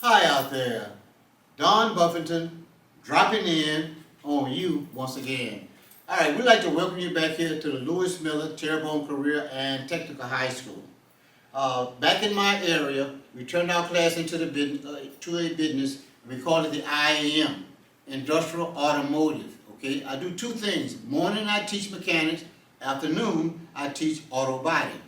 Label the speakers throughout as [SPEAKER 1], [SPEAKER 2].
[SPEAKER 1] Hi out there, Don Buffington dropping in on you once again. All right, we'd like to welcome you back here to the Lewis Miller Terrebonne Career and Technical High School. Back in my area, we turned our class into the to a business. We call it the IAM, Industrial Automotive. Okay, I do two things. Morning I teach mechanics. Afternoon I teach auto body.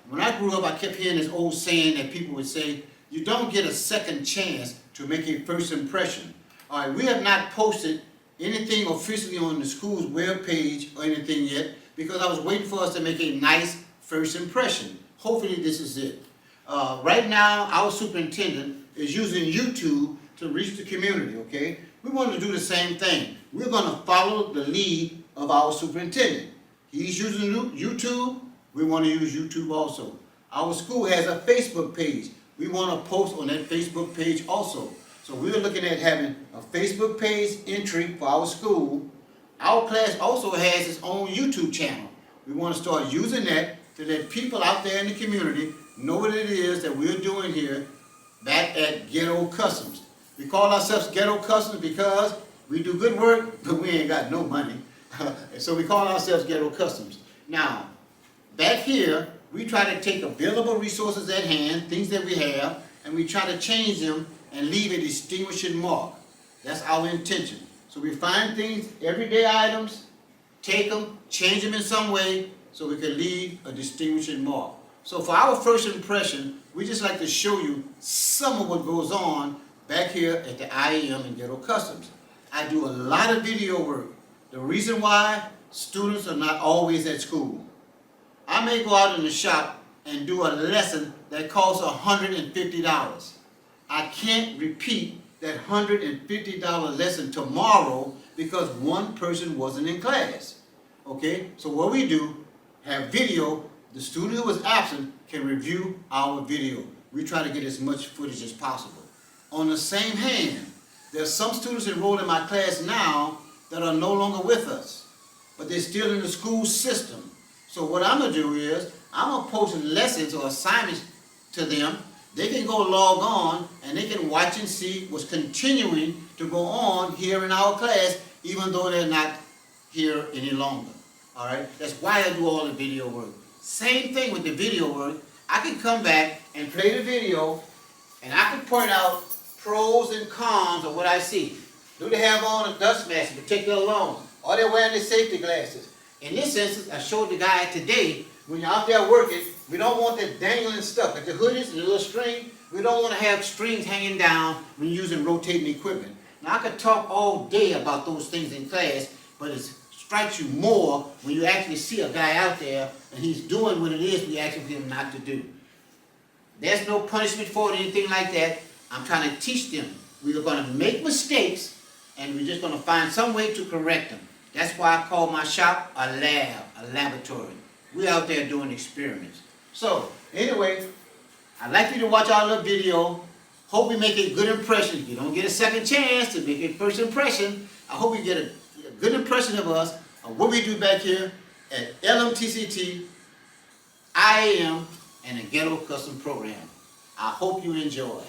[SPEAKER 1] When I grew up, I kept hearing this old saying that people would say, you don't get a second chance to make a first impression. All right, we have not posted anything officially on the school's webpage or anything yet because I was waiting for us to make a nice first impression. Hopefully this is it. Right now, our superintendent is using YouTube to reach the community, okay? We want to do the same thing. We're going to follow the lead of our superintendent. He's using YouTube. We want to use YouTube also. Our school has a Facebook page. We want to post on that Facebook page also. So we're looking at having a Facebook page entry for our school. Our class also has its own YouTube channel. We want to start using that to let people out there in the community know what it is that we're doing here back at Ghetto Customs. We call ourselves Ghetto Customs because we do good work, but we ain't got no money. So we call ourselves Ghetto Customs. Now, back here, we try to take available resources at hand, things that we have, and we try to change them and leave a distinguishing mark. That's our intention. So we find things, everyday items, take them, change them in some way, so we can leave a distinguishing mark. So for our first impression, we just like to show you some of what goes on back here at the IAM and Ghetto Customs. I do a lot of video work. The reason why, students are not always at school. I may go out in the shop and do a lesson that costs $150. I can't repeat that $150 lesson tomorrow because one person wasn't in class. Okay, so what we do, have video, the student who was absent can review our video. We try to get as much footage as possible. On the same hand, there are some students enrolled in my class now that are no longer with us, but they're still in the school system. So what I'm going to do is, I'm going to post lessons or assignments to them. They can go log on and they can watch and see what's continuing to go on here in our class, even though they're not here any longer. All right? That's why I do all the video work. Same thing with the video work. I can come back and play the video and I can point out pros and cons of what I see. Do they have on a dust mask to protect their lungs? Are they wearing their safety glasses? In this instance, I showed the guy today, when you're out there working, we don't want that dangling stuff. Like the hoodies and the little string, we don't want to have strings hanging down when you're using rotating equipment. Now, I could talk all day about those things in class, but it strikes you more when you actually see a guy out there and he's doing what it is we asking him not to do. There's no punishment for it or anything like that. I'm trying to teach them. We're going to make mistakes, and we're just going to find some way to correct them. That's why I call my shop a lab, a laboratory. We're out there doing experiments. So, anyway, I'd like you to watch our little video. Hope we make a good impression. If you don't get a second chance to make a first impression, I hope you get a good impression of us, of what we do back here at LMTCT, IAM, and the Ghetto Custom Program. I hope you enjoy.